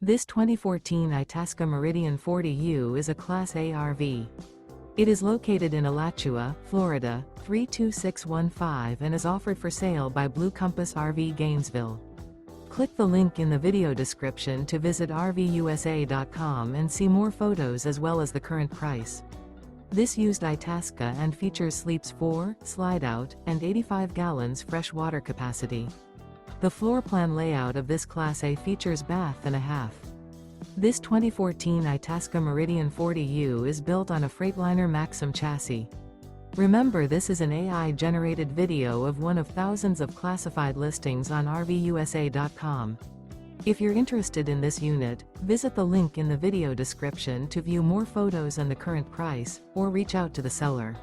This 2014 Itasca Meridian 40U is a Class A RV. It is located in Alachua, Florida, 32615 and is offered for sale by Blue Compass RV Gainesville. Click the link in the video description to visit RVUSA.com and see more photos as well as the current price. This used Itasca and features sleeps 4, Slideout, and 85 gallons fresh water capacity. The floor plan layout of this Class A features bath and a half. This 2014 Itasca Meridian 40U is built on a Freightliner Maxum chassis. Remember, this is an AI-generated video of one of thousands of classified listings on RVUSA.com. If you're interested in this unit, visit the link in the video description to view more photos and the current price, or reach out to the seller.